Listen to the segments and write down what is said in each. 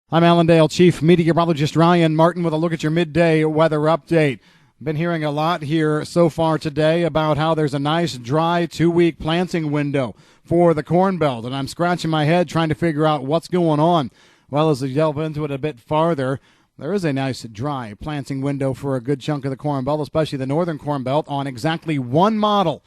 I'm Allendale Chief Meteorologist Ryan Martin with a look at your midday weather update. Been hearing a lot here so far today about how there's a nice dry 2-week planting window for the Corn Belt, and I'm scratching my head trying to figure out what's going on. Well, as we delve into it a bit farther, there is a nice dry planting window for a good chunk of the Corn Belt, especially the northern Corn Belt, on exactly one model.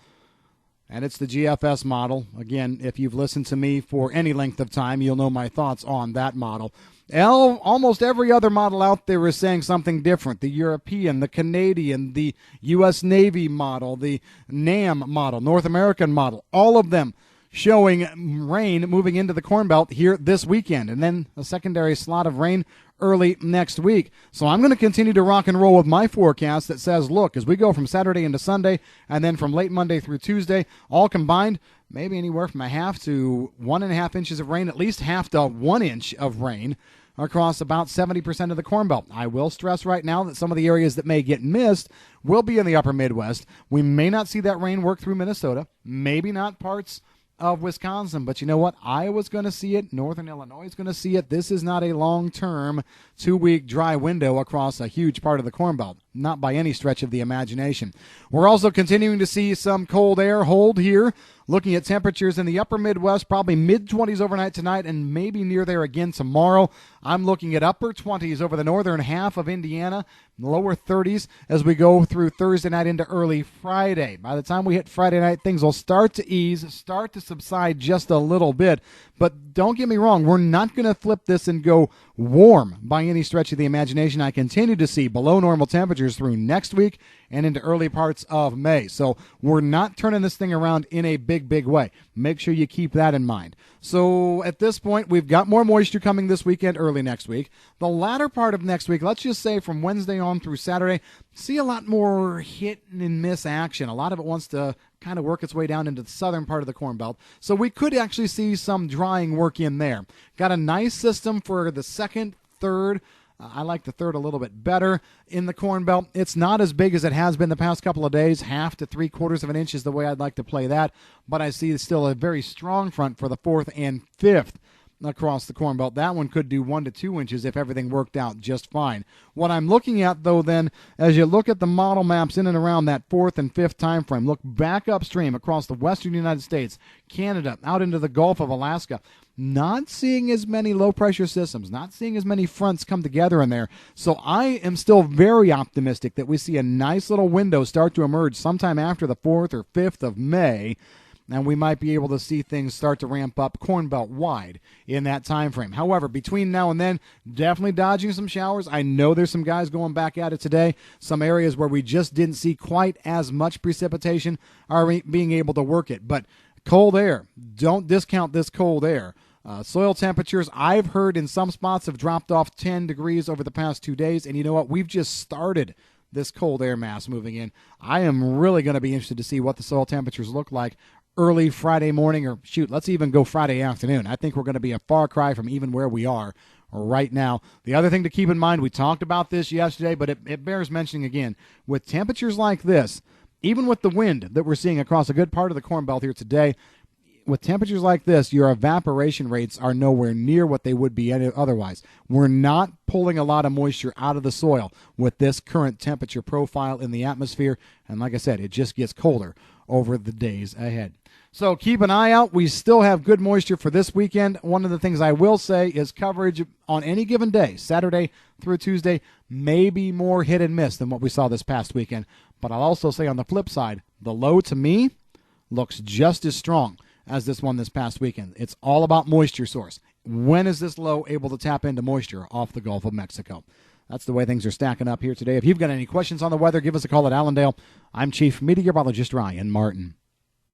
And it's the GFS model. Again, if you've listened to me for any length of time, you'll know my thoughts on that model. Almost every other model out there is saying something different. The European, the Canadian, the U.S. Navy model, the NAM model, North American model, all of them showing rain moving into the Corn Belt here this weekend, and then a secondary slot of rain early next week. So I'm going to continue to rock and roll with my forecast that says, look, as we go from Saturday into Sunday, and then from late Monday through Tuesday, all combined, maybe anywhere from a half to 1.5 inches of rain, at least half to 1 inch of rain across about 70% of the Corn Belt. I will stress right now that some of the areas that may get missed will be in the upper Midwest. We may not see that rain work through Minnesota, maybe not parts of Wisconsin, but you know what? Iowa's going to see it. Northern Illinois is going to see it. This is not a long-term 2-week dry window across a huge part of the Corn Belt, not by any stretch of the imagination. We're also continuing to see some cold air hold here. Looking at temperatures in the upper Midwest, probably mid-20s overnight tonight and maybe near there again tomorrow. I'm looking at upper 20s over the northern half of Indiana, lower 30s as we go through Thursday night into early Friday. By the time we hit Friday night, things will start to ease, start to subside just a little bit. But don't get me wrong, we're not going to flip this and go warm by any stretch of the imagination. I continue to see below normal temperatures through next week and into early parts of May. So we're not turning this thing around in a big way. Make sure you keep that in mind. So at this point, we've got more moisture coming this weekend, early next week. The latter part of next week, let's just say from Wednesday on through Saturday, see a lot more hit and miss action. A lot of it wants to kind of work its way down into the southern part of the Corn Belt. So we could actually see some drying work in there. Got a nice system for the second, third. I like the third a little bit better in the Corn Belt. It's not as big as it has been the past couple of days. 1/2 to 3/4 of an inch is the way I'd like to play that. But I see still a very strong front for the 4th and 5th across the Corn Belt. That one could do 1 to 2 inches if everything worked out just fine. What I'm looking at, though, then, as you look at the model maps in and around that 4th and 5th time frame, look back upstream across the western United States, Canada, out into the Gulf of Alaska, not seeing as many low-pressure systems, not seeing as many fronts come together in there. So I am still very optimistic that we see a nice little window start to emerge sometime after the 4th or 5th of May, and we might be able to see things start to ramp up Corn Belt wide in that time frame. However, between now and then, definitely dodging some showers. I know there's some guys going back at it today. Some areas where we just didn't see quite as much precipitation are being able to work it. But cold air, don't discount this cold air. Soil temperatures, I've heard in some spots, have dropped off 10 degrees over the past 2 days. And you know what? We've just started this cold air mass moving in. I am really going to be interested to see what the soil temperatures look like early Friday morning, or shoot, let's even go Friday afternoon. I think we're going to be a far cry from even where we are right now. The other thing to keep in mind, we talked about this yesterday, but it bears mentioning again. With temperatures like this, even with the wind that we're seeing across a good part of the Corn Belt here today, with temperatures like this, your evaporation rates are nowhere near what they would be otherwise. We're not pulling a lot of moisture out of the soil with this current temperature profile in the atmosphere. And like I said, it just gets colder over the days ahead. So keep an eye out. We still have good moisture for this weekend. One of the things I will say is coverage on any given day, Saturday through Tuesday, may be more hit and miss than what we saw this past weekend. But I'll also say on the flip side, the low to me looks just as strong as this one this past weekend. It's all about moisture source. When is this low able to tap into moisture off the Gulf of Mexico? That's the way things are stacking up here today. If you've got any questions on the weather, give us a call at Allendale. I'm Chief Meteorologist Ryan Martin.